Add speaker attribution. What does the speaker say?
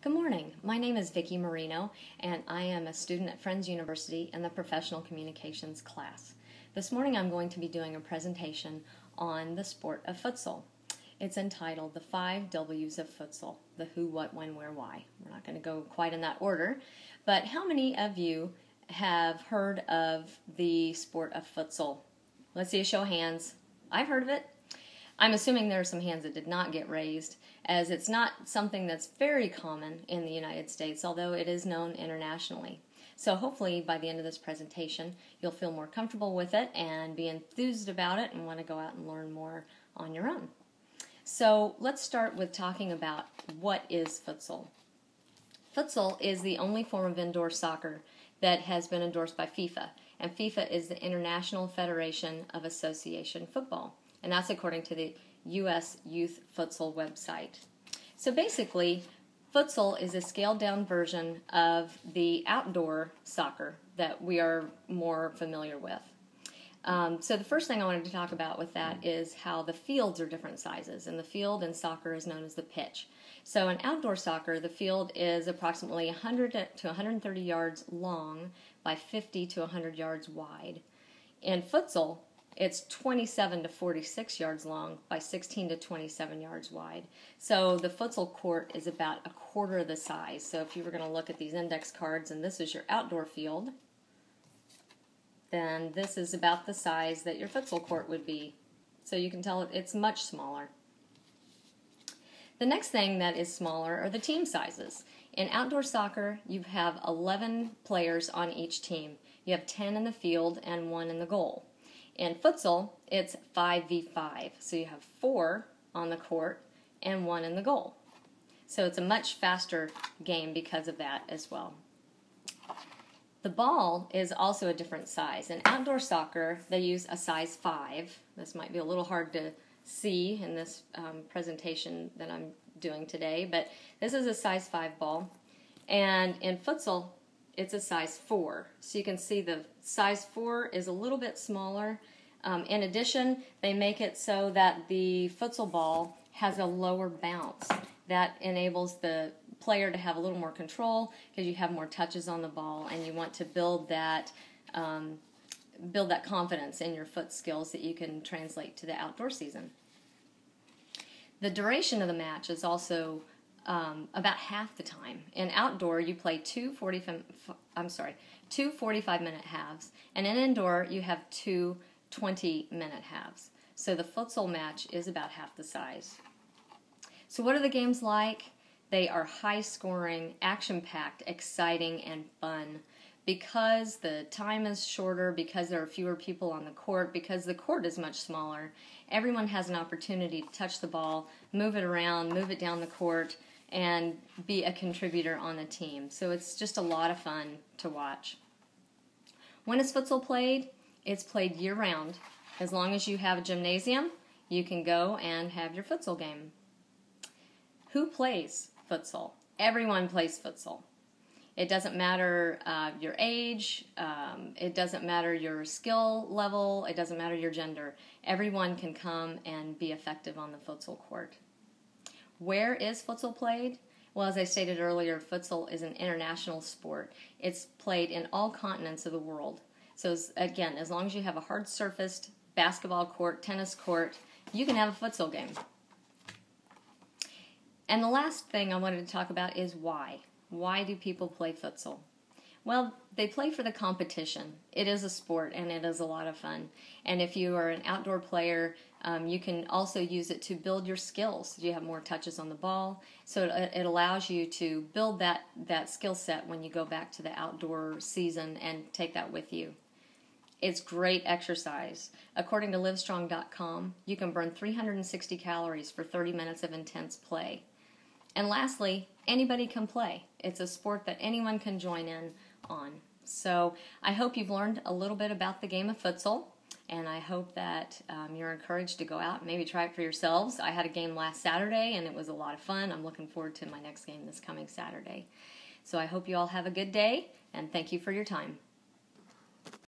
Speaker 1: Good morning. My name is Vicki Marino, and I am a student at Friends University in the Professional Communications class. This morning I'm going to be doing a presentation on the sport of futsal. It's entitled The 5 W's of Futsal, the who, what, when, where, why. We're not going to go quite in that order, but how many of you have heard of the sport of futsal? Let's see a show of hands. I've heard of it. I'm assuming there are some hands that did not get raised, as it's not something that's very common in the United States, although it is known internationally. So hopefully by the end of this presentation, you'll feel more comfortable with it and be enthused about it and want to go out and learn more on your own. So let's start with talking about what is futsal. Futsal is the only form of indoor soccer that has been endorsed by FIFA, and FIFA is the International Federation of Association Football. And that's according to the U.S. Youth Futsal website. So basically, futsal is a scaled-down version of the outdoor soccer that we are more familiar with. So the first thing I wanted to talk about with that is how the fields are different sizes, and the field in soccer is known as the pitch. So in outdoor soccer, the field is approximately 100 to 130 yards long by 50 to 100 yards wide. In futsal, it's 27 to 46 yards long by 16 to 27 yards wide. So the futsal court is about a quarter of the size. So if you were going to look at these index cards and this is your outdoor field, then this is about the size that your futsal court would be. So you can tell it's much smaller. The next thing that is smaller are the team sizes. In outdoor soccer, you have 11 players on each team. You have 10 in the field and 1 in the goal. In futsal, it's 5v5, so you have 4 on the court and 1 in the goal. So it's a much faster game because of that as well. The ball is also a different size. In outdoor soccer, they use a size 5. This might be a little hard to see in this presentation that I'm doing today, but this is a size 5 ball. And in futsal, it's a size 4. So you can see the size 4 is a little bit smaller. In addition, they make it so that the futsal ball has a lower bounce. That enables the player to have a little more control because you have more touches on the ball, and you want to build that confidence in your foot skills that you can translate to the outdoor season. The duration of the match is also about half the time. In outdoor, you play two 45-minute halves, and in indoor, you have 2 20-minute halves. So the futsal match is about half the size. So what are the games like? They are high-scoring, action-packed, exciting, and fun. Because the time is shorter, because there are fewer people on the court, because the court is much smaller, everyone has an opportunity to touch the ball, move it around, move it down the court, and be a contributor on the team. So it's just a lot of fun to watch. When is futsal played? It's played year-round. As long as you have a gymnasium, you can go and have your futsal game. Who plays futsal? Everyone plays futsal. It doesn't matter your age, it doesn't matter your skill level, it doesn't matter your gender. Everyone can come and be effective on the futsal court. Where is futsal played? Well, as I stated earlier, futsal is an international sport. It's played in all continents of the world. So again, as long as you have a hard-surfaced basketball court, tennis court, you can have a futsal game. And the last thing I wanted to talk about is why. Why do people play futsal? Well, they play for the competition. It is a sport, and it is a lot of fun. And if you are an outdoor player, you can also use it to build your skills. You have more touches on the ball, so it allows you to build that skill set when you go back to the outdoor season and take that with you. It's great exercise. According to Livestrong.com, you can burn 360 calories for 30 minutes of intense play. And lastly, anybody can play. It's a sport that anyone can join in on. So I hope you've learned a little bit about the game of futsal, and I hope that you're encouraged to go out and maybe try it for yourselves. I had a game last Saturday, and it was a lot of fun. I'm looking forward to my next game this coming Saturday. So I hope you all have a good day, and thank you for your time.